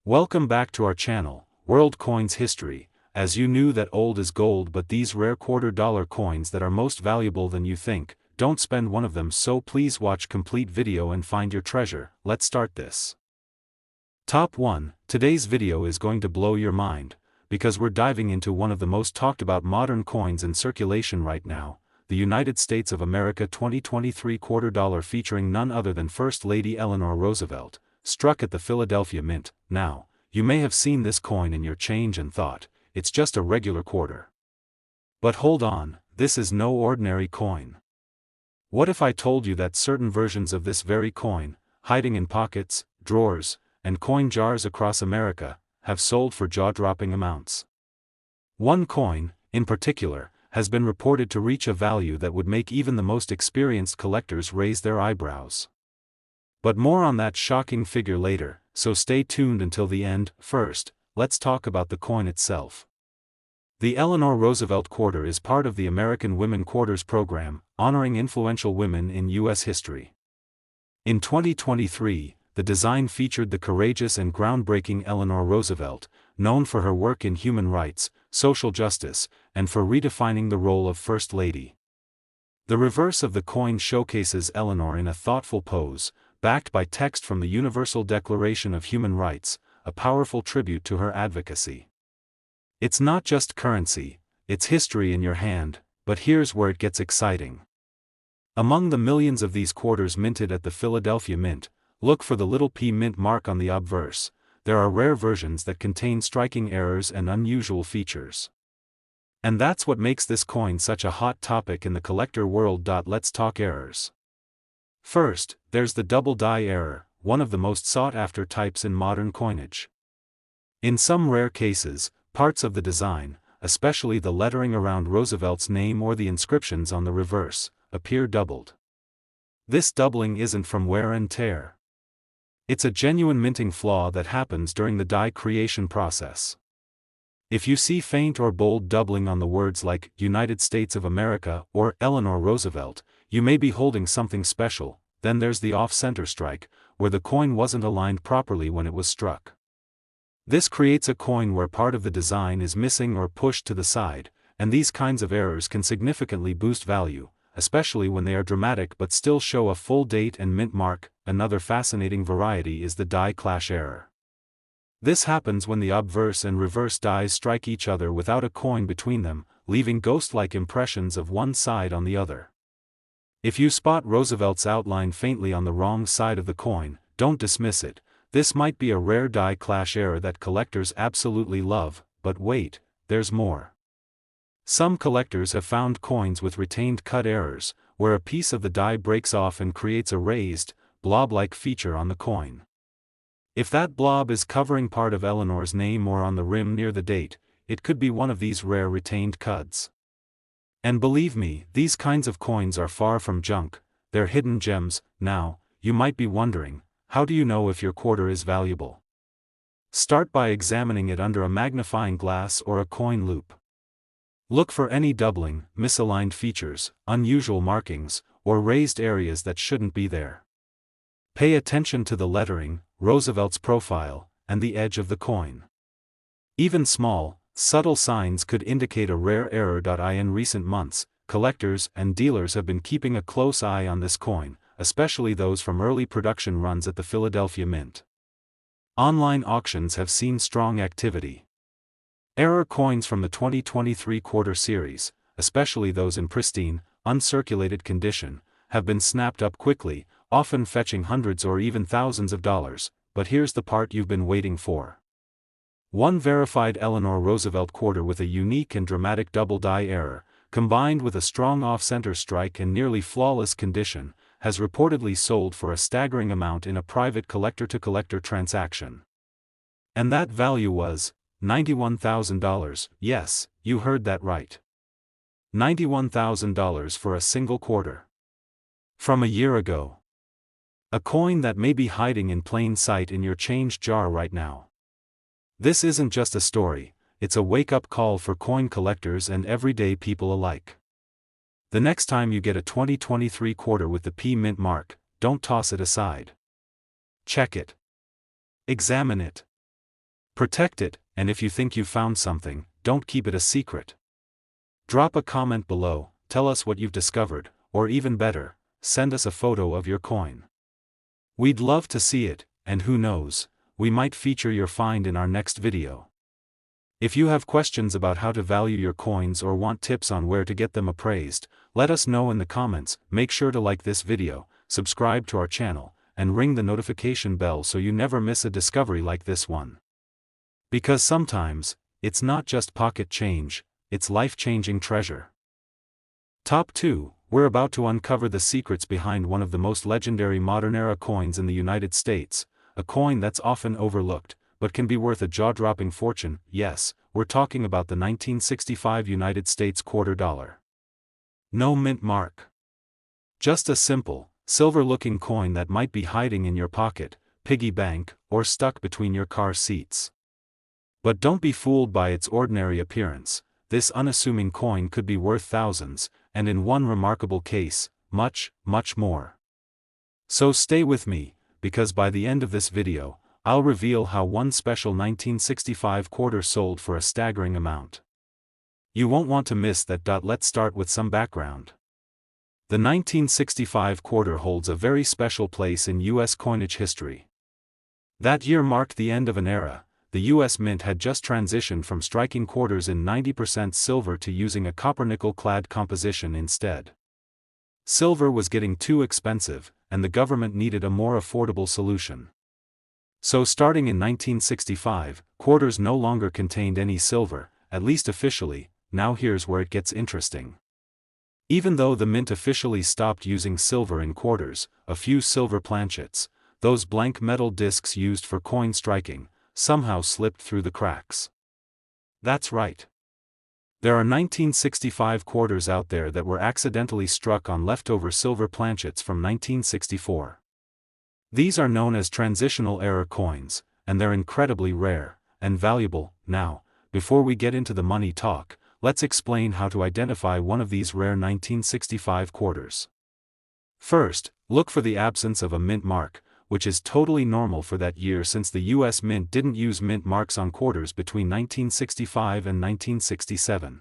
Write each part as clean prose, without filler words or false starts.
Welcome back to our channel, World Coins History. As you knew that old is gold, but these rare $quarter coins that are most valuable than you think, don't spend one of them, so please watch complete video and find your treasure. Let's start this. Top 1. Today's video is going to blow your mind, because we're diving into one of the most talked about modern coins in circulation right now, the United States of America 2023 $quarter featuring none other than First Lady Eleanor Roosevelt, struck at the Philadelphia Mint. Now, you may have seen this coin in your change and thought, it's just a regular quarter. But hold on, this is no ordinary coin. What if I told you that certain versions of this very coin, hiding in pockets, drawers, and coin jars across America, have sold for jaw-dropping amounts? One coin, in particular, has been reported to reach a value that would make even the most experienced collectors raise their eyebrows. But more on that shocking figure later, so stay tuned until the end. First, let's talk about the coin itself. The Eleanor Roosevelt quarter is part of the American Women Quarters program, honoring influential women in U.S. history. In 2023, the design featured the courageous and groundbreaking Eleanor Roosevelt, known for her work in human rights, social justice, and for redefining the role of First Lady. The reverse of the coin showcases Eleanor in a thoughtful pose, backed by text from the Universal Declaration of Human Rights, a powerful tribute to her advocacy. It's not just currency, it's history in your hand, but here's where it gets exciting. Among the millions of these quarters minted at the Philadelphia Mint, look for the little p mint mark on the obverse. There are rare versions that contain striking errors and unusual features. And that's what makes this coin such a hot topic in the collector world. Let's talk errors. First, there's the double die error, one of the most sought-after types in modern coinage. In some rare cases, parts of the design, especially the lettering around Roosevelt's name or the inscriptions on the reverse, appear doubled. This doubling isn't from wear and tear. It's a genuine minting flaw that happens during the die creation process. If you see faint or bold doubling on the words like United States of America or Eleanor Roosevelt, you may be holding something special. Then there's the off-center strike, where the coin wasn't aligned properly when it was struck. This creates a coin where part of the design is missing or pushed to the side, and these kinds of errors can significantly boost value, especially when they are dramatic but still show a full date and mint mark. Another fascinating variety is the die clash error. This happens when the obverse and reverse dies strike each other without a coin between them, leaving ghost-like impressions of one side on the other. If you spot Roosevelt's outline faintly on the wrong side of the coin, don't dismiss it. This might be a rare die clash error that collectors absolutely love. But wait, there's more. Some collectors have found coins with retained cut errors, where a piece of the die breaks off and creates a raised, blob-like feature on the coin. If that blob is covering part of Eleanor's name or on the rim near the date, it could be one of these rare retained cuts. And believe me, these kinds of coins are far from junk, they're hidden gems. Now, you might be wondering, how do you know if your quarter is valuable? Start by examining it under a magnifying glass or a coin loop. Look for any doubling, misaligned features, unusual markings, or raised areas that shouldn't be there. Pay attention to the lettering, Roosevelt's profile, and the edge of the coin. Even small, subtle signs could indicate a rare error. In recent months, collectors and dealers have been keeping a close eye on this coin, especially those from early production runs at the Philadelphia Mint. Online auctions have seen strong activity. Error coins from the 2023 quarter series, especially those in pristine, uncirculated condition, have been snapped up quickly, often fetching hundreds or even thousands of dollars. But here's the part you've been waiting for. One verified Eleanor Roosevelt quarter with a unique and dramatic double die error, combined with a strong off-center strike and nearly flawless condition, has reportedly sold for a staggering amount in a private collector-to-collector transaction. And that value was $91,000. Yes, you heard that right. $91,000 for a single quarter. From a year ago. A coin that may be hiding in plain sight in your change jar right now. This isn't just a story, it's a wake-up call for coin collectors and everyday people alike. The next time you get a 2023 quarter with the P mint mark, don't toss it aside. Check it. Examine it. Protect it, and if you think you've found something, don't keep it a secret. Drop a comment below, tell us what you've discovered, or even better, send us a photo of your coin. We'd love to see it, and who knows, we might feature your find in our next video. If you have questions about how to value your coins or want tips on where to get them appraised, let us know in the comments. Make sure to like this video, subscribe to our channel, and ring the notification bell so you never miss a discovery like this one. Because sometimes, it's not just pocket change, it's life-changing treasure. Top 2, we're about to uncover the secrets behind one of the most legendary modern-era coins in the United States, a coin that's often overlooked, but can be worth a jaw-dropping fortune. Yes, we're talking about the 1965 United States quarter dollar. No mint mark. Just a simple, silver-looking coin that might be hiding in your pocket, piggy bank, or stuck between your car seats. But don't be fooled by its ordinary appearance. This unassuming coin could be worth thousands, and in one remarkable case, much, much more. So stay with me, because by the end of this video, I'll reveal how one special 1965 quarter sold for a staggering amount. You won't want to miss that. Let's start with some background. The 1965 quarter holds a very special place in U.S. coinage history. That year marked the end of an era. The U.S. Mint had just transitioned from striking quarters in 90% silver to using a copper-nickel-clad composition instead. Silver was getting too expensive, and the government needed a more affordable solution. So starting in 1965, quarters no longer contained any silver, at least officially. Now here's where it gets interesting. Even though the mint officially stopped using silver in quarters, a few silver planchets, those blank metal discs used for coin striking, somehow slipped through the cracks. That's right. There are 1965 quarters out there that were accidentally struck on leftover silver planchets from 1964. These are known as transitional error coins, and they're incredibly rare and valuable. Now, before we get into the money talk, let's explain how to identify one of these rare 1965 quarters. First, look for the absence of a mint mark, which is totally normal for that year since the U.S. Mint didn't use mint marks on quarters between 1965 and 1967.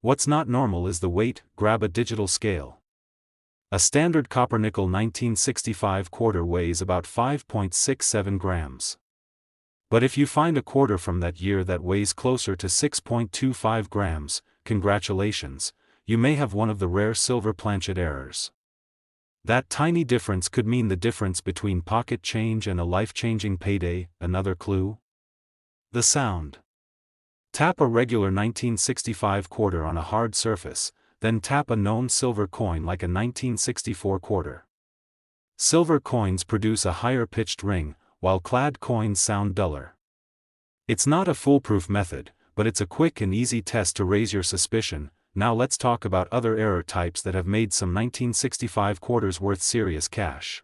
What's not normal is the weight. Grab a digital scale. A standard copper-nickel 1965 quarter weighs about 5.67 grams. But if you find a quarter from that year that weighs closer to 6.25 grams, congratulations, you may have one of the rare silver planchet errors. That tiny difference could mean the difference between pocket change and a life-changing payday. Another clue? The sound. Tap a regular 1965 quarter on a hard surface, then tap a known silver coin like a 1964 quarter. Silver coins produce a higher-pitched ring, while clad coins sound duller. It's not a foolproof method, but it's a quick and easy test to raise your suspicion. Now let's talk about other error types that have made some 1965 quarters worth serious cash.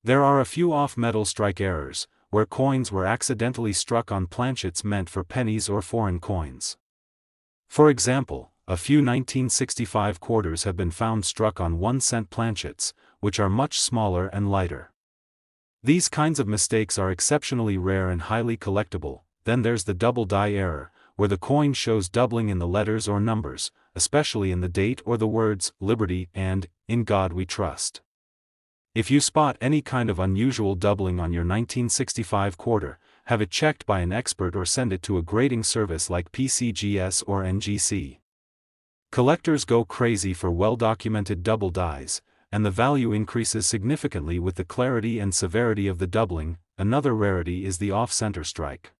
There are a few off-metal strike errors, where coins were accidentally struck on planchets meant for pennies or foreign coins. For example, a few 1965 quarters have been found struck on 1-cent planchets, which are much smaller and lighter. These kinds of mistakes are exceptionally rare and highly collectible. Then there's the double die error, where the coin shows doubling in the letters or numbers, especially in the date or the words "Liberty" and "In God We Trust." If you spot any kind of unusual doubling on your 1965 quarter, have it checked by an expert or send it to a grading service like PCGS or NGC. Collectors go crazy for well-documented double dies, and the value increases significantly with the clarity and severity of the doubling. Another rarity is the off-center strike.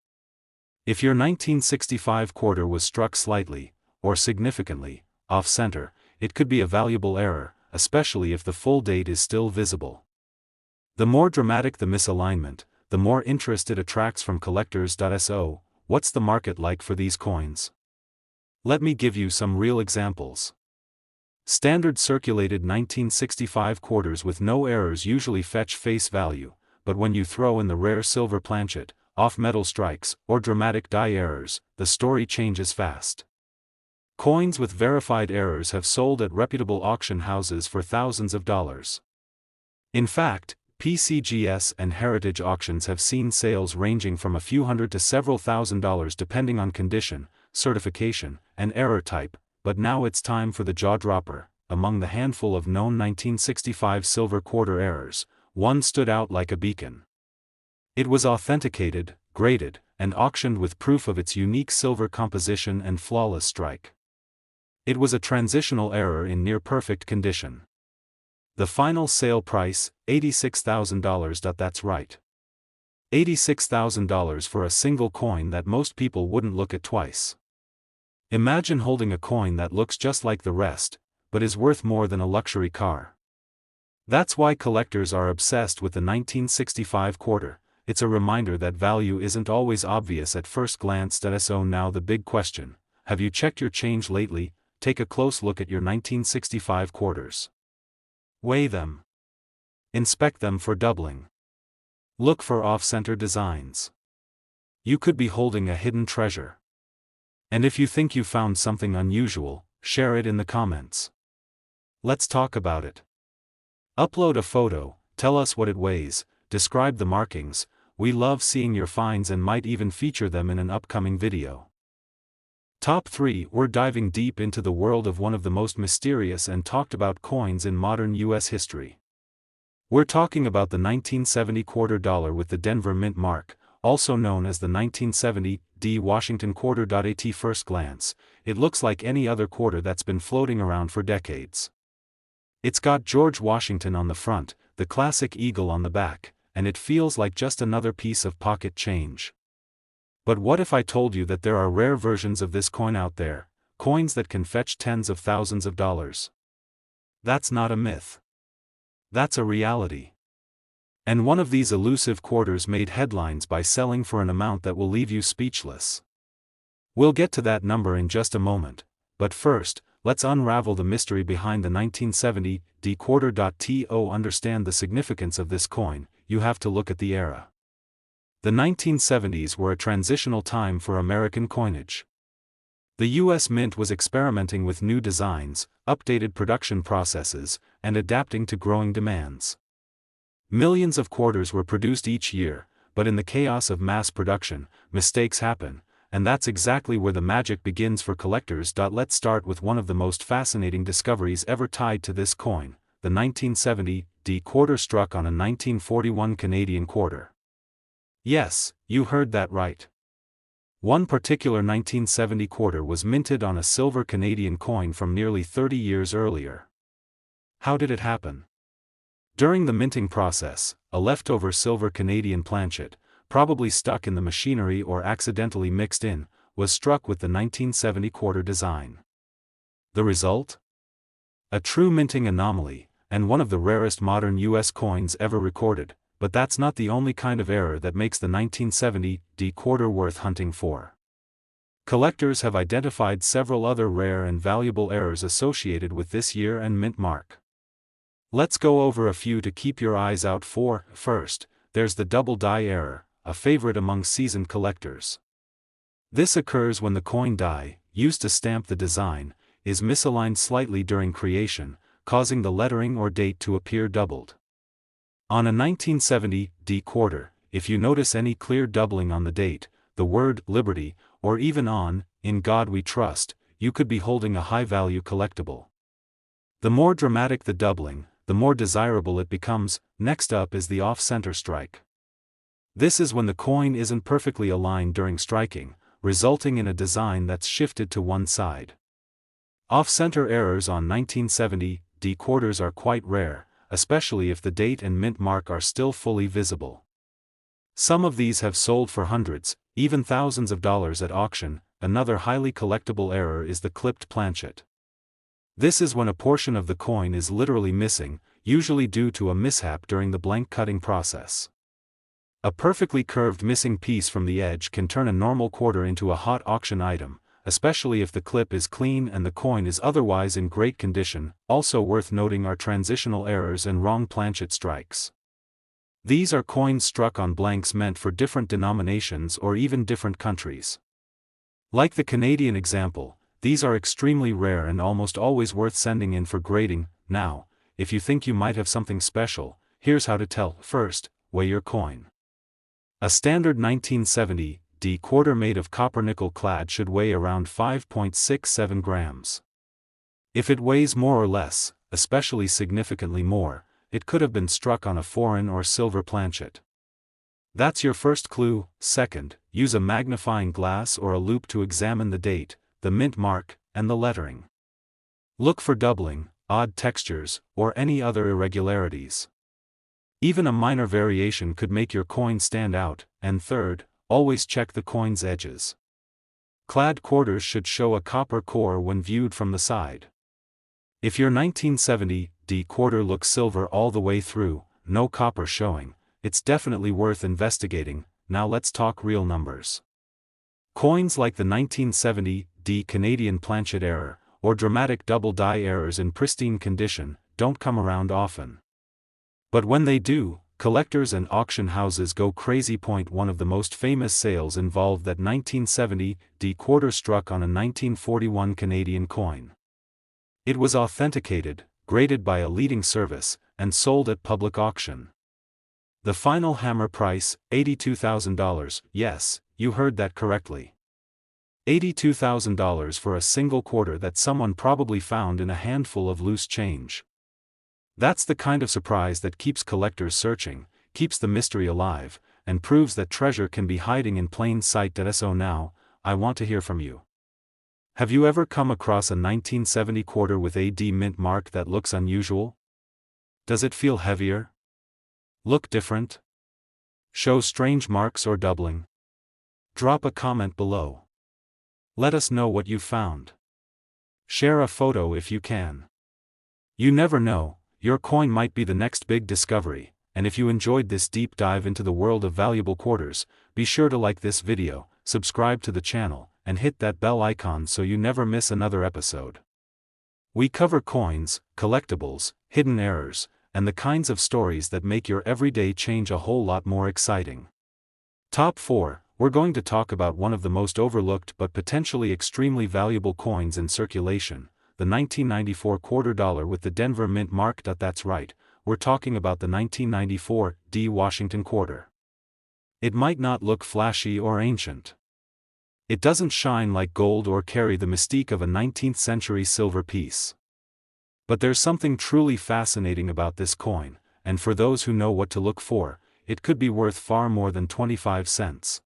If your 1965 quarter was struck slightly, or significantly, off-center, it could be a valuable error, especially if the full date is still visible. The more dramatic the misalignment, the more interest it attracts from collectors. So, what's the market like for these coins? Let me give you some real examples. Standard circulated 1965 quarters with no errors usually fetch face value, but when you throw in the rare silver planchet, off-metal strikes, or dramatic die errors, the story changes fast. Coins with verified errors have sold at reputable auction houses for thousands of dollars. In fact, PCGS and heritage auctions have seen sales ranging from a few hundred to several $1,000s depending on condition, certification, and error type, but now it's time for the jaw-dropper. Among the handful of known 1965 silver quarter errors, one stood out like a beacon. It was authenticated, graded, and auctioned with proof of its unique silver composition and flawless strike. It was a transitional error in near-perfect condition. The final sale price, $86,000. That's right. $86,000 for a single coin that most people wouldn't look at twice. Imagine holding a coin that looks just like the rest, but is worth more than a luxury car. That's why collectors are obsessed with the 1965 quarter. It's a reminder that value isn't always obvious at first glance. So now the big question: have you checked your change lately? Take a close look at your 1965 quarters. Weigh them. Inspect them for doubling. Look for off-center designs. You could be holding a hidden treasure. And if you think you found something unusual, share it in the comments. Let's talk about it. Upload a photo, tell us what it weighs, describe the markings. We love seeing your finds and might even feature them in an upcoming video. Top 3. We're diving deep into the world of one of the most mysterious and talked about coins in modern U.S. history. We're talking about the 1970 quarter dollar with the Denver Mint mark, also known as the 1970 D Washington quarter. At first glance, it looks like any other quarter that's been floating around for decades. It's got George Washington on the front, the classic eagle on the back, and it feels like just another piece of pocket change. But what if I told you that there are rare versions of this coin out there, coins that can fetch tens of thousands of dollars? That's not a myth. That's a reality. And one of these elusive quarters made headlines by selling for an amount that will leave you speechless. We'll get to that number in just a moment, but first, let's unravel the mystery behind the 1970 D quarter. To understand the significance of this coin, you have to look at the era. The 1970s were a transitional time for American coinage. The U.S. Mint was experimenting with new designs, updated production processes, and adapting to growing demands. Millions of quarters were produced each year, but in the chaos of mass production, mistakes happen, and that's exactly where the magic begins for collectors. Let's start with one of the most fascinating discoveries ever tied to this coin, the 1970 D quarter struck on a 1941 Canadian quarter. Yes, you heard that right. One particular 1970 quarter was minted on a silver Canadian coin from nearly 30 years earlier. How did it happen? During the minting process, a leftover silver Canadian planchet, probably stuck in the machinery or accidentally mixed in, was struck with the 1970 quarter design. The result? A true minting anomaly, and one of the rarest modern U.S. coins ever recorded. But that's not the only kind of error that makes the 1970 D quarter worth hunting for. Collectors have identified several other rare and valuable errors associated with this year and mint mark. Let's go over a few to keep your eyes out for. First, there's the double die error, a favorite among seasoned collectors. This occurs when the coin die, used to stamp the design, is misaligned slightly during creation, causing the lettering or date to appear doubled. On a 1970 D quarter, if you notice any clear doubling on the date, the word Liberty, or even on In God We Trust, you could be holding a high-value collectible. The more dramatic the doubling, the more desirable it becomes. Next up is the off-center strike. This is when the coin isn't perfectly aligned during striking, resulting in a design that's shifted to one side. Off-center errors on 1970 D quarters are quite rare, especially if the date and mint mark are still fully visible. Some of these have sold for hundreds, even thousands of dollars at auction. Another highly collectible error is the clipped planchet. This is when a portion of the coin is literally missing, usually due to a mishap during the blank cutting process. A perfectly curved missing piece from the edge can turn a normal quarter into a hot auction item, especially if the clip is clean and the coin is otherwise in great condition. Also worth noting are transitional errors and wrong planchet strikes. These are coins struck on blanks meant for different denominations or even different countries. Like the Canadian example, these are extremely rare and almost always worth sending in for grading. Now, if you think you might have something special, here's how to tell. First, weigh your coin. A standard 1970 D quarter made of copper nickel clad should weigh around 5.67 grams. If it weighs more or less, especially significantly more, it could have been struck on a foreign or silver planchet. That's your first clue. Second, use a magnifying glass or a loupe to examine the date, the mint mark, and the lettering. Look for doubling, odd textures, or any other irregularities. Even a minor variation could make your coin stand out. And third, always check the coin's edges. Clad quarters should show a copper core when viewed from the side. If your 1970 D quarter looks silver all the way through, no copper showing, it's definitely worth investigating. Now let's talk real numbers. Coins like the 1970 D Canadian planchet error, or dramatic double die errors in pristine condition, don't come around often. But when they do, collectors and auction houses go crazy. One of the most famous sales involved that 1970 D quarter struck on a 1941 Canadian coin. It was authenticated, graded by a leading service, and sold at public auction. The final hammer price, $82,000, yes, you heard that correctly. $82,000 for a single quarter that someone probably found in a handful of loose change. That's the kind of surprise that keeps collectors searching, keeps the mystery alive, and proves that treasure can be hiding in plain sight. So now, I want to hear from you. Have you ever come across a 1970 quarter with a D mint mark that looks unusual? Does it feel heavier? Look different? Show strange marks or doubling? Drop a comment below. Let us know what you found. Share a photo if you can. You never know, your coin might be the next big discovery, and if you enjoyed this deep dive into the world of valuable quarters, be sure to like this video, subscribe to the channel, and hit that bell icon so you never miss another episode. We cover coins, collectibles, hidden errors, and the kinds of stories that make your everyday change a whole lot more exciting. Top 4, we're going to talk about one of the most overlooked but potentially extremely valuable coins in circulation, the 1994 quarter dollar with the Denver mint mark. That's right, we're talking about the 1994 D Washington quarter. It might not look flashy or ancient. It doesn't shine like gold or carry the mystique of a 19th century silver piece. But there's something truly fascinating about this coin, and for those who know what to look for, it could be worth far more than 25 cents.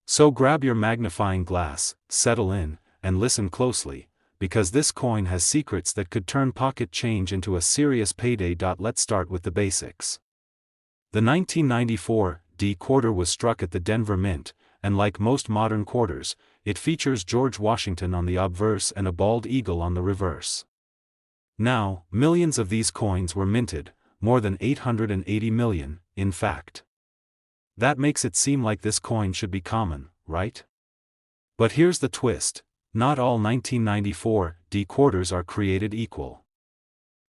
So grab your magnifying glass, settle in, and listen closely, because this coin has secrets that could turn pocket change into a serious payday. Let's start with the basics. The 1994 D quarter was struck at the Denver Mint, and like most modern quarters, it features George Washington on the obverse and a bald eagle on the reverse. Now, millions of these coins were minted, more than 880 million, in fact. That makes it seem like this coin should be common, right? But here's the twist, not all 1994 D quarters are created equal.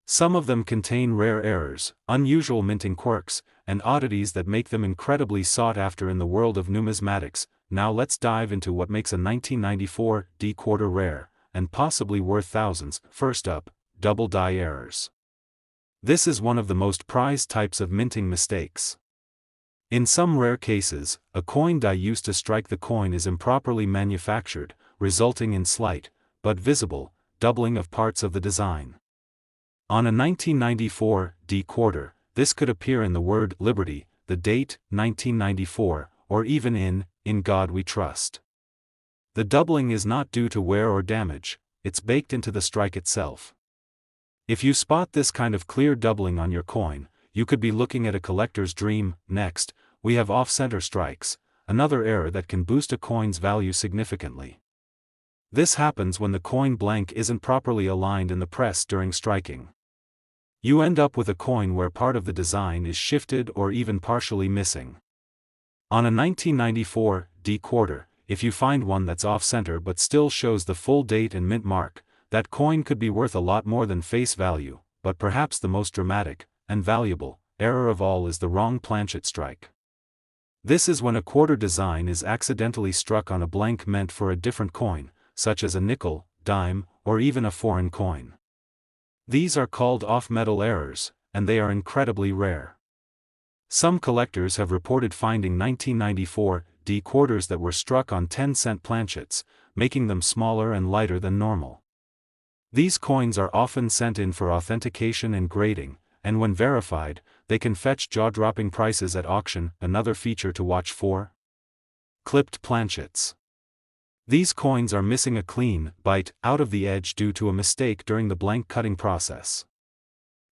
Some of them contain rare errors, unusual minting quirks, and oddities that make them incredibly sought after in the world of numismatics. Now let's dive into what makes a 1994 D quarter rare, and possibly worth thousands. First up, double die errors. This is one of the most prized types of minting mistakes. In some rare cases, a coin die used to strike the coin is improperly manufactured, resulting in slight, but visible, doubling of parts of the design. On a 1994 D quarter, this could appear in the word Liberty, the date, 1994, or even in God We Trust. The doubling is not due to wear or damage, it's baked into the strike itself. If you spot this kind of clear doubling on your coin, you could be looking at a collector's dream. Next, we have off-center strikes, another error that can boost a coin's value significantly. This happens when the coin blank isn't properly aligned in the press during striking. You end up with a coin where part of the design is shifted or even partially missing. On a 1994 D quarter, if you find one that's off-center but still shows the full date and mint mark, that coin could be worth a lot more than face value. But perhaps the most dramatic and valuable error of all is the wrong planchet strike. This is when a quarter design is accidentally struck on a blank meant for a different coin, such as a nickel, dime, or even a foreign coin. These are called off-metal errors, and they are incredibly rare. Some collectors have reported finding 1994 D quarters that were struck on 10-cent planchets, making them smaller and lighter than normal. These coins are often sent in for authentication and grading, and when verified, they can fetch jaw-dropping prices at auction. Another feature to watch for: clipped planchets. These coins are missing a clean bite out of the edge due to a mistake during the blank cutting process.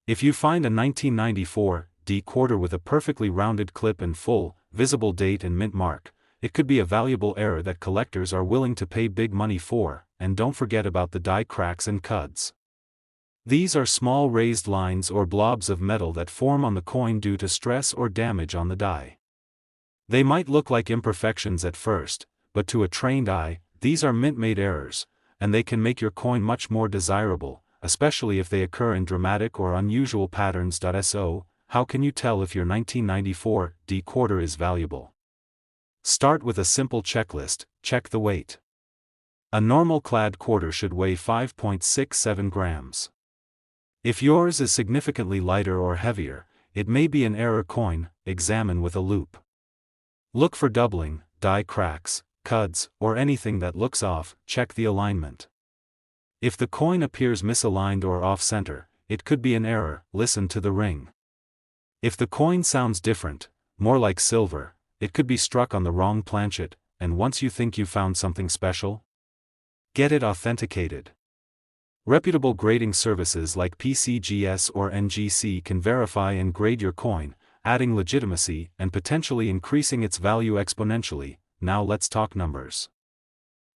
If you find a 1994 D quarter with a perfectly rounded clip and full, visible date and mint mark, it could be a valuable error that collectors are willing to pay big money for. And don't forget about the die cracks and cuds. These are small raised lines or blobs of metal that form on the coin due to stress or damage on the die. They might look like imperfections at first, but to a trained eye, these are mint-made errors, and they can make your coin much more desirable, especially if they occur in dramatic or unusual patterns. So, how can you tell if your 1994 D quarter is valuable? Start with a simple checklist. Check the weight. A normal clad quarter should weigh 5.67 grams. If yours is significantly lighter or heavier, it may be an error coin. Examine with a loupe. Look for doubling, die cracks, cuds, or anything that looks off. Check the alignment. If the coin appears misaligned or off-center, it could be an error. Listen to the ring. If the coin sounds different, more like silver, it could be struck on the wrong planchet. And once you think you found something special, get it authenticated. Reputable grading services like PCGS or NGC can verify and grade your coin, adding legitimacy and potentially increasing its value exponentially. Now let's talk numbers.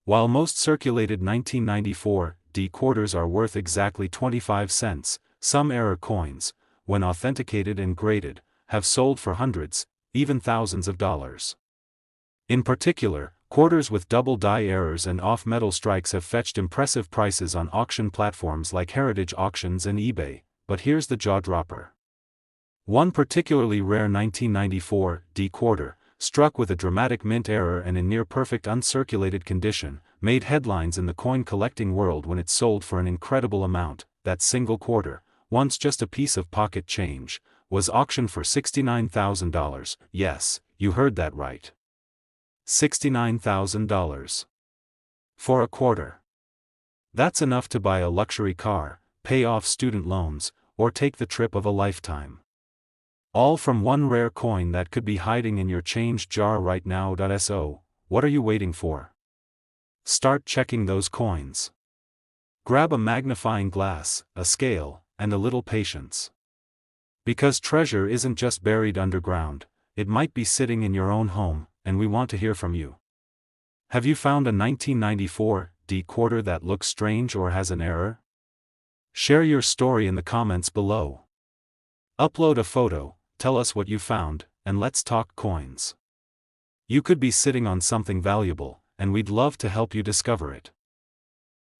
While most circulated 1994 D quarters are worth exactly 25 cents, some error coins, when authenticated and graded, have sold for hundreds, even thousands of dollars. In particular, quarters with double die errors and off-metal strikes have fetched impressive prices on auction platforms like Heritage Auctions and eBay. But here's the jaw-dropper. One particularly rare 1994 D quarter, struck with a dramatic mint error and in near-perfect uncirculated condition, made headlines in the coin collecting world when it sold for an incredible amount. That single quarter, once just a piece of pocket change, was auctioned for $69,000. Yes, you heard that right. $69,000. For a quarter. That's enough to buy a luxury car, pay off student loans, or take the trip of a lifetime. All from one rare coin that could be hiding in your change jar right now. So, what are you waiting for? Start checking those coins. Grab a magnifying glass, a scale, and a little patience. Because treasure isn't just buried underground, it might be sitting in your own home, and we want to hear from you. Have you found a 1994 D quarter that looks strange or has an error? Share your story in the comments below. Upload a photo, tell us what you found, and let's talk coins. You could be sitting on something valuable, and we'd love to help you discover it.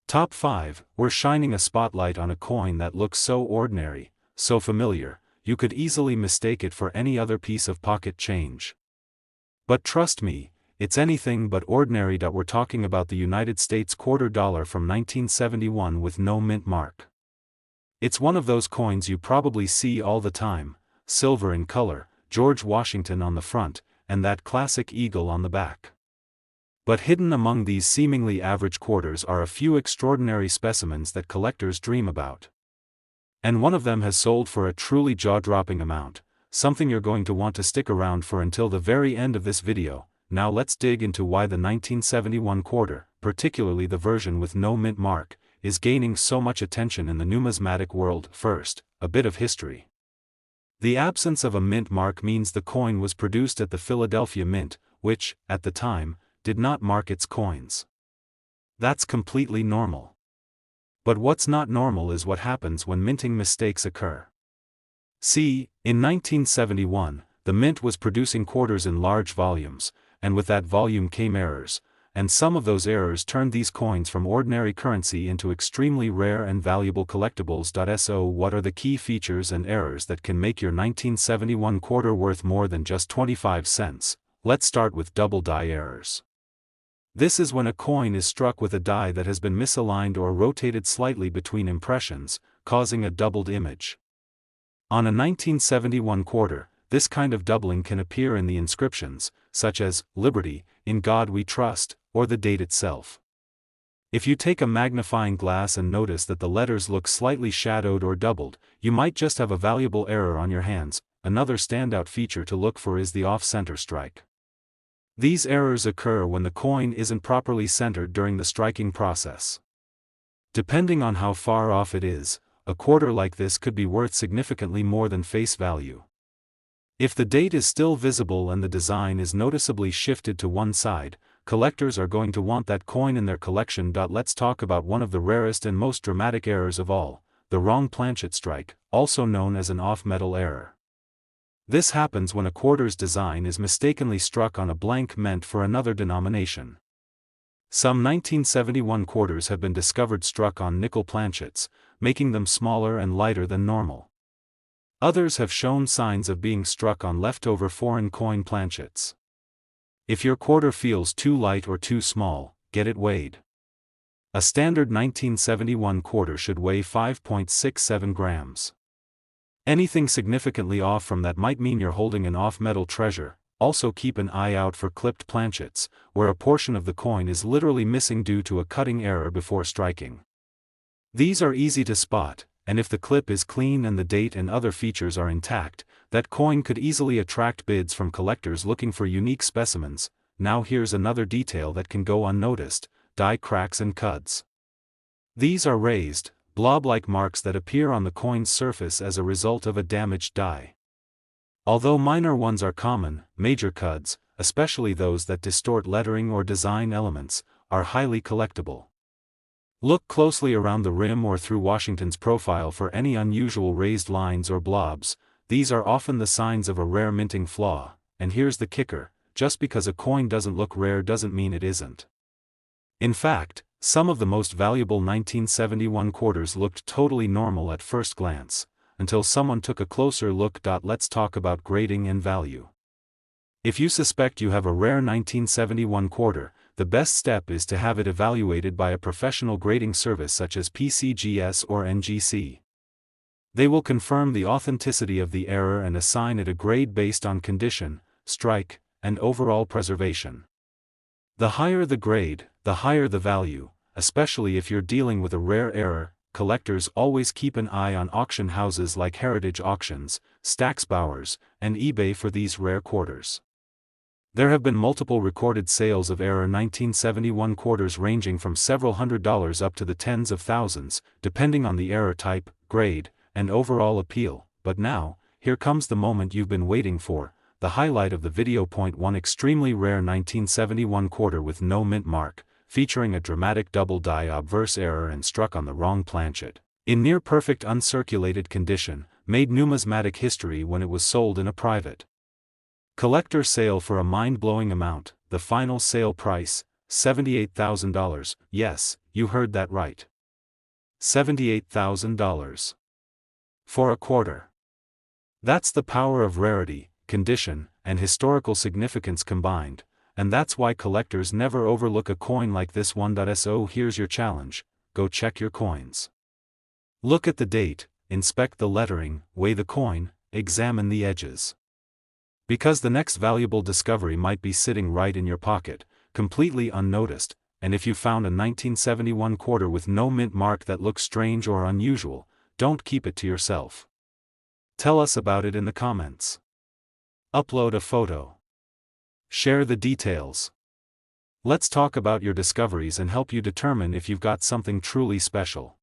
Top 5. We're shining a spotlight on a coin that looks so ordinary, so familiar, you could easily mistake it for any other piece of pocket change. But trust me, it's anything but ordinary. We're talking about the United States $quarter from 1971 with no mint mark. It's one of those coins you probably see all the time, silver in color, George Washington on the front, and that classic eagle on the back. But hidden among these seemingly average quarters are a few extraordinary specimens that collectors dream about. And one of them has sold for a truly jaw-dropping amount, something you're going to want to stick around for until the very end of this video. Now let's dig into why the 1971 quarter, particularly the version with no mint mark, is gaining so much attention in the numismatic world. First, a bit of history. The absence of a mint mark means the coin was produced at the Philadelphia Mint, which, at the time, did not mark its coins. That's completely normal. But what's not normal is what happens when minting mistakes occur. See, in 1971, the mint was producing quarters in large volumes, and with that volume came errors, and some of those errors turned these coins from ordinary currency into extremely rare and valuable collectibles. So what are the key features and errors that can make your 1971 quarter worth more than just 25 cents? Let's start with double die errors. This is when a coin is struck with a die that has been misaligned or rotated slightly between impressions, causing a doubled image. On a 1971 quarter, this kind of doubling can appear in the inscriptions, such as, "Liberty, in God we trust," or the date itself. If you take a magnifying glass and notice that the letters look slightly shadowed or doubled, you might just have a valuable error on your hands. Another standout feature to look for is the off-center strike. These errors occur when the coin isn't properly centered during the striking process. Depending on how far off it is, a quarter like this could be worth significantly more than face value. If the date is still visible and the design is noticeably shifted to one side, collectors are going to want that coin in their collection. Let's talk about one of the rarest and most dramatic errors of all, the wrong planchet strike, also known as an off-metal error. This happens when a quarter's design is mistakenly struck on a blank meant for another denomination. Some 1971 quarters have been discovered struck on nickel planchets, making them smaller and lighter than normal. Others have shown signs of being struck on leftover foreign coin planchets. If your quarter feels too light or too small, get it weighed. A standard 1971 quarter should weigh 5.67 grams. Anything significantly off from that might mean you're holding an off-metal treasure. Also keep an eye out for clipped planchets, where a portion of the coin is literally missing due to a cutting error before striking. These are easy to spot, and if the clip is clean and the date and other features are intact, that coin could easily attract bids from collectors looking for unique specimens. Now here's another detail that can go unnoticed: die cracks and cuds. These are raised, blob-like marks that appear on the coin's surface as a result of a damaged die. Although minor ones are common, major cuds, especially those that distort lettering or design elements, are highly collectible. Look closely around the rim or through Washington's profile for any unusual raised lines or blobs. These are often the signs of a rare minting flaw. And here's the kicker: just because a coin doesn't look rare doesn't mean it isn't. In fact, some of the most valuable 1971 quarters looked totally normal at first glance, until someone took a closer look. Let's talk about grading and value. If you suspect you have a rare 1971 quarter, the best step is to have it evaluated by a professional grading service such as PCGS or NGC. They will confirm the authenticity of the error and assign it a grade based on condition, strike, and overall preservation. The higher the grade, the higher the value, especially if you're dealing with a rare error. Collectors always keep an eye on auction houses like Heritage Auctions, Stack's Bowers, and eBay for these rare quarters. There have been multiple recorded sales of error 1971 quarters ranging from several $100s up to the tens of thousands, depending on the error type, grade, and overall appeal. But now, here comes the moment you've been waiting for, the highlight of the video. Point 1: extremely rare 1971 quarter with no mint mark, featuring a dramatic double die obverse error and struck on the wrong planchet. In near-perfect uncirculated condition, made numismatic history when it was sold in a private collector sale for a mind-blowing amount. The final sale price, $78,000. Yes, you heard that right. $78,000. For a quarter. That's the power of rarity, condition, and historical significance combined, and that's why collectors never overlook a coin like this one. So here's your challenge: go check your coins. Look at the date, inspect the lettering, weigh the coin, examine the edges. Because the next valuable discovery might be sitting right in your pocket, completely unnoticed. And if you found a 1971 quarter with no mint mark that looks strange or unusual, don't keep it to yourself. Tell us about it in the comments. Upload a photo. Share the details. Let's talk about your discoveries and help you determine if you've got something truly special.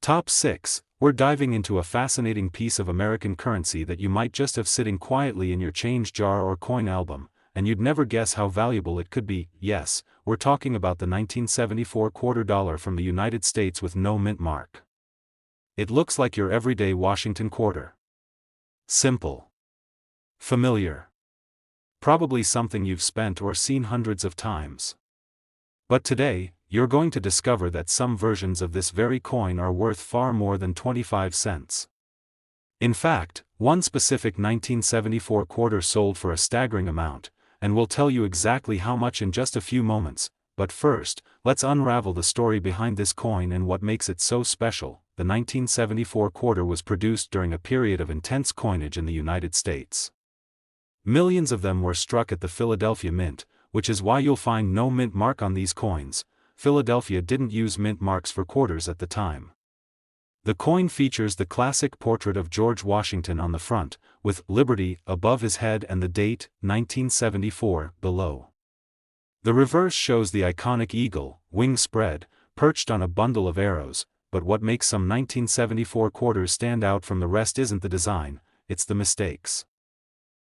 Top 6. We're diving into a fascinating piece of American currency that you might just have sitting quietly in your change jar or coin album, and you'd never guess how valuable it could be. Yes, we're talking about the 1974 quarter dollar from the United States with no mint mark. It looks like your everyday Washington quarter. Simple. Familiar. Probably something you've spent or seen hundreds of times. But today, you're going to discover that some versions of this very coin are worth far more than 25 cents. In fact, one specific 1974 quarter sold for a staggering amount, and we'll tell you exactly how much in just a few moments. But first, let's unravel the story behind this coin and what makes it so special. the 1974 quarter was produced during a period of intense coinage in the United States. Millions of them were struck at the Philadelphia Mint, which is why you'll find no mint mark on these coins. Philadelphia didn't use mint marks for quarters at the time. The coin features the classic portrait of George Washington on the front, with Liberty above his head and the date, 1974, below. The reverse shows the iconic eagle, wings spread, perched on a bundle of arrows, but what makes some 1974 quarters stand out from the rest isn't the design, it's the mistakes.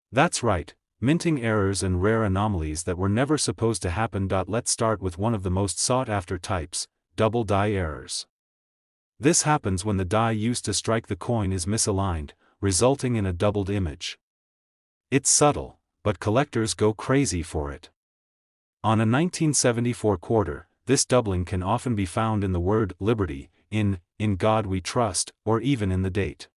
That's right, minting errors and rare anomalies that were never supposed to happen. Let's start with one of the most sought-after types, double die errors. This happens when the die used to strike the coin is misaligned, resulting in a doubled image. It's subtle, but collectors go crazy for it. On a 1974 quarter, this doubling can often be found in the word Liberty, in God We Trust, or even in the date.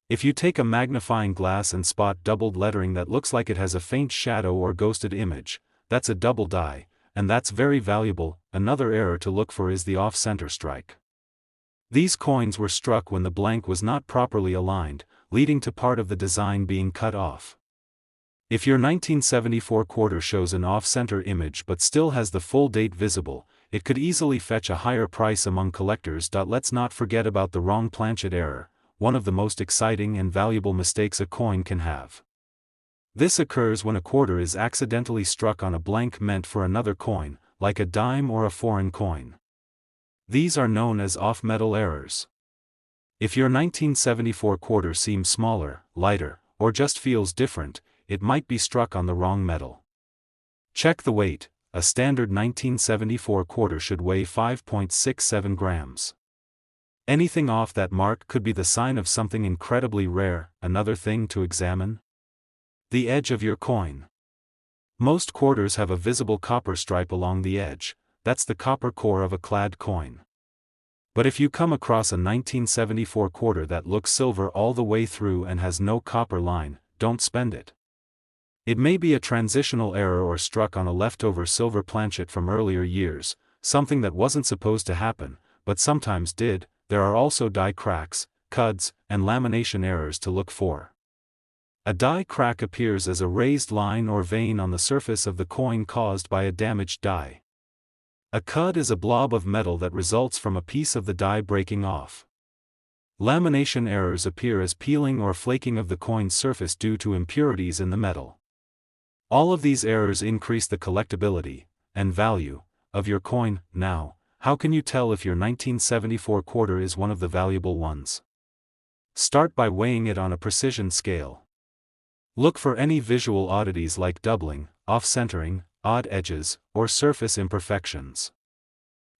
If you take a magnifying glass and spot doubled lettering that looks like it has a faint shadow or ghosted image, that's a double die, and that's very valuable. Another error to look for is the off-center strike. These coins were struck when the blank was not properly aligned, leading to part of the design being cut off. If your 1974 quarter shows an off-center image but still has the full date visible, it could easily fetch a higher price among collectors. Let's not forget about the wrong planchet error, one of the most exciting and valuable mistakes a coin can have. This occurs when a quarter is accidentally struck on a blank meant for another coin, like a dime or a foreign coin. These are known as off-metal errors. If your 1974 quarter seems smaller, lighter, or just feels different, it might be struck on the wrong metal. Check the weight. A standard 1974 quarter should weigh 5.67 grams. Anything off that mark could be the sign of something incredibly rare. Another thing to examine: the edge of your coin. Most quarters have a visible copper stripe along the edge. That's the copper core of a clad coin. But if you come across a 1974 quarter that looks silver all the way through and has no copper line, don't spend it. It may be a transitional error or struck on a leftover silver planchet from earlier years, something that wasn't supposed to happen, but sometimes did. There are also die cracks, cuds, and lamination errors to look for. A die crack appears as a raised line or vein on the surface of the coin caused by a damaged die. A cud is a blob of metal that results from a piece of the die breaking off. Lamination errors appear as peeling or flaking of the coin's surface due to impurities in the metal. All of these errors increase the collectability and value of your coin. Now, how can you tell if your 1974 quarter is one of the valuable ones? Start by weighing it on a precision scale. Look for any visual oddities like doubling, off-centering, odd edges, or surface imperfections.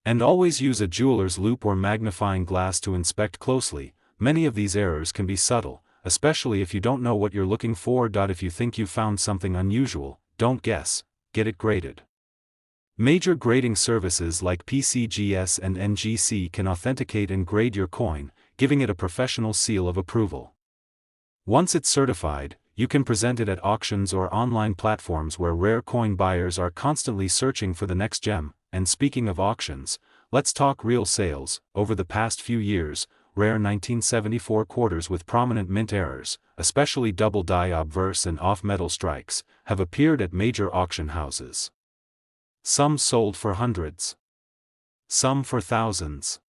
And always use a jeweler's loupe or magnifying glass to inspect closely. Many of these errors can be subtle, especially if you don't know what you're looking for. If you think you found something unusual, don't guess, get it graded. Major grading services like PCGS and NGC can authenticate and grade your coin, giving it a professional seal of approval. Once it's certified, you can present it at auctions or online platforms where rare coin buyers are constantly searching for the next gem. And speaking of auctions, let's talk real sales. Over the past few years, rare 1974 quarters with prominent mint errors, especially double die obverse and off-metal strikes, have appeared at major auction houses. Some sold for hundreds. Some for thousands.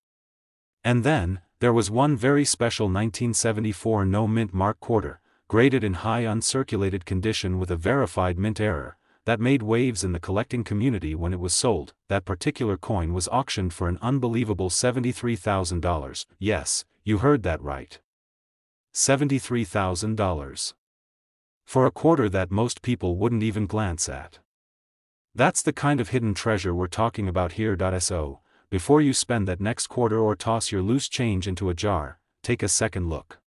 And then, there was one very special 1974 no mint mark quarter, graded in high uncirculated condition with a verified mint error, that made waves in the collecting community when it was sold. That particular coin was auctioned for an unbelievable $73,000. Yes, you heard that right. $73,000. For a quarter that most people wouldn't even glance at. That's the kind of hidden treasure we're talking about here. So, before you spend that next quarter or toss your loose change into a jar, take a second look.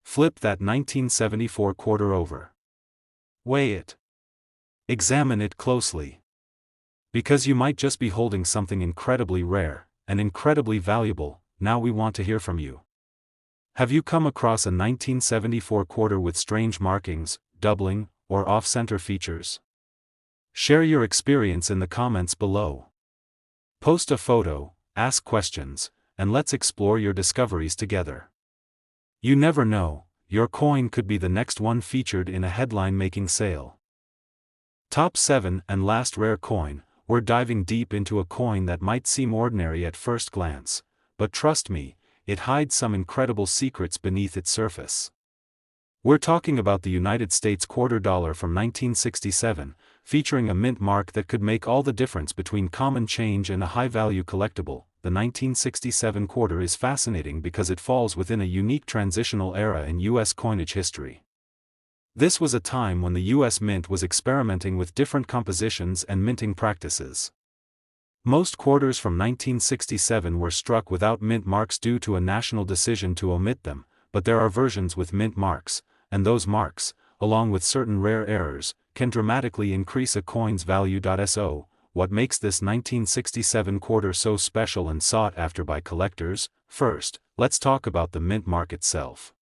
Flip that 1974 quarter over. Weigh it. Examine it closely. Because you might just be holding something incredibly rare and incredibly valuable. Now we want to hear from you. Have you come across a 1974 quarter with strange markings, doubling, or off-center features? Share your experience in the comments below. Post a photo, ask questions, and let's explore your discoveries together. You never know, your coin could be the next one featured in a headline-making sale. Top 7 and last rare coin. We're diving deep into a coin that might seem ordinary at first glance, but trust me, it hides some incredible secrets beneath its surface. We're talking about the United States $quarter from 1967, featuring a mint mark that could make all the difference between common change and a high-value collectible. The 1967 quarter is fascinating because it falls within a unique transitional era in U.S. coinage history. This was a time when the U.S. Mint was experimenting with different compositions and minting practices. Most quarters from 1967 were struck without mint marks due to a national decision to omit them, but there are versions with mint marks, and those marks, along with certain rare errors, can dramatically increase a coin's value. So, what makes this 1967 quarter so special and sought after by collectors? First, let's talk about the mint mark itself.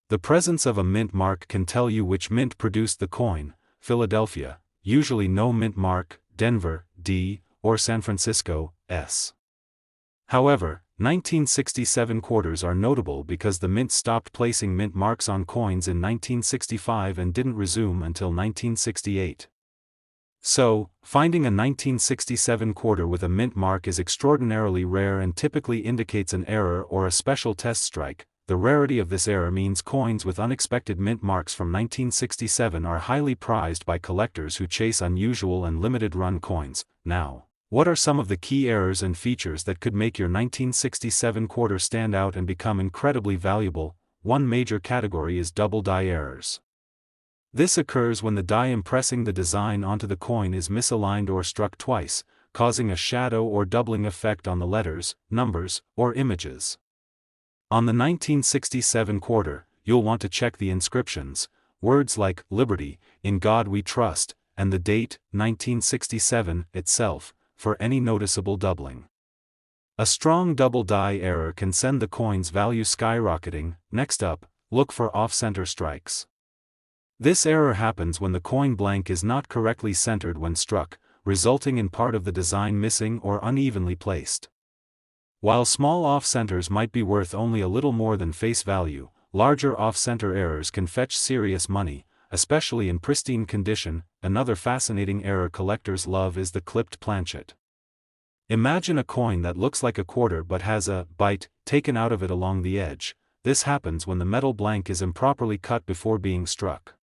The presence of a mint mark can tell you which mint produced the coin: Philadelphia, usually no mint mark; Denver, D, or San Francisco, S. However, 1967 quarters are notable because the mint stopped placing mint marks on coins in 1965 and didn't resume until 1968. So, finding a 1967 quarter with a mint mark is extraordinarily rare and typically indicates an error or a special test strike. The rarity of this error means coins with unexpected mint marks from 1967 are highly prized by collectors who chase unusual and limited-run coins. Now, what are some of the key errors and features that could make your 1967 quarter stand out and become incredibly valuable? One major category is double die errors. This occurs when the die impressing the design onto the coin is misaligned or struck twice, causing a shadow or doubling effect on the letters, numbers, or images. On the 1967 quarter, you'll want to check the inscriptions, words like "Liberty," "In God We Trust," and the date, 1967, itself, for any noticeable doubling. A strong double die error can send the coin's value skyrocketing. Next up, look for off-center strikes. This error happens when the coin blank is not correctly centered when struck, resulting in part of the design missing or unevenly placed. While small off-centers might be worth only a little more than face value, larger off-center errors can fetch serious money, especially in pristine condition. Another fascinating error collectors love is the clipped planchet. Imagine a coin that looks like a quarter but has a bite taken out of it along the edge. This happens when the metal blank is improperly cut before being struck.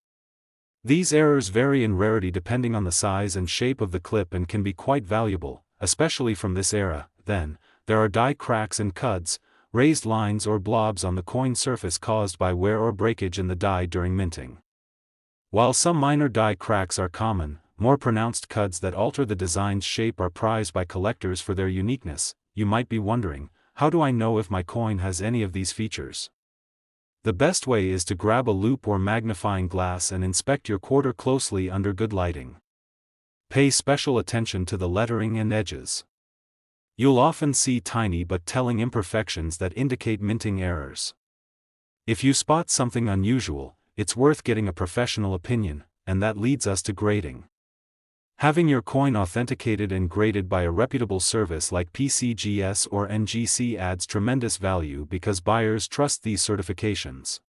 These errors vary in rarity depending on the size and shape of the clip and can be quite valuable, especially from this era. Then, there are die cracks and cuds, raised lines or blobs on the coin surface caused by wear or breakage in the die during minting. While some minor die cracks are common, more pronounced cuds that alter the design's shape are prized by collectors for their uniqueness. You might be wondering, how do I know if my coin has any of these features? The best way is to grab a loupe or magnifying glass and inspect your quarter closely under good lighting. Pay special attention to the lettering and edges. You'll often see tiny but telling imperfections that indicate minting errors. If you spot something unusual, it's worth getting a professional opinion, and that leads us to grading. Having your coin authenticated and graded by a reputable service like PCGS or NGC adds tremendous value because buyers trust these certifications.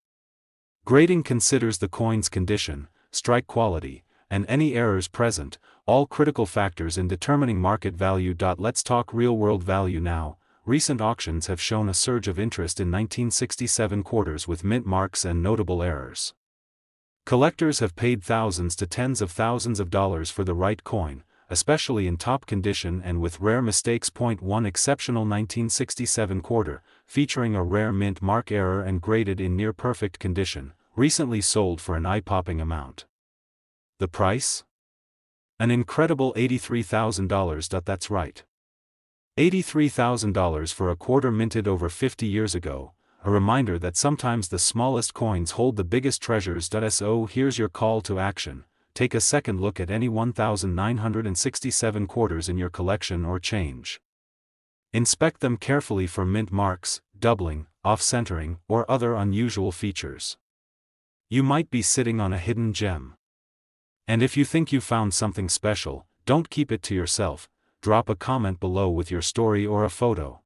Grading considers the coin's condition, strike quality, and any errors present, all critical factors in determining market value. Let's talk real-world value now. Recent auctions have shown a surge of interest in 1967 quarters with mint marks and notable errors. Collectors have paid thousands to tens of thousands of dollars for the right coin, especially in top condition and with rare mistakes. One exceptional 1967 quarter, featuring a rare mint mark error and graded in near-perfect condition, recently sold for an eye-popping amount. The price? An incredible $83,000. That's right. $83,000 for a quarter minted over 50 years ago, a reminder that sometimes the smallest coins hold the biggest treasures. So here's your call to action: take a second look at any 1967 quarters in your collection or change. Inspect them carefully for mint marks, doubling, off-centering, or other unusual features. You might be sitting on a hidden gem. And if you think you found something special, don't keep it to yourself. Drop a comment below with your story or a photo.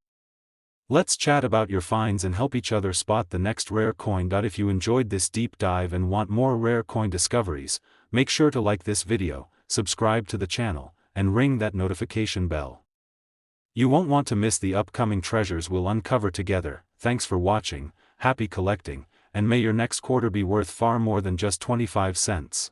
Let's chat about your finds and help each other spot the next rare coin. If you enjoyed this deep dive and want more rare coin discoveries, make sure to like this video, subscribe to the channel, and ring that notification bell. You won't want to miss the upcoming treasures we'll uncover together. Thanks for watching, happy collecting, and may your next quarter be worth far more than just 25 cents.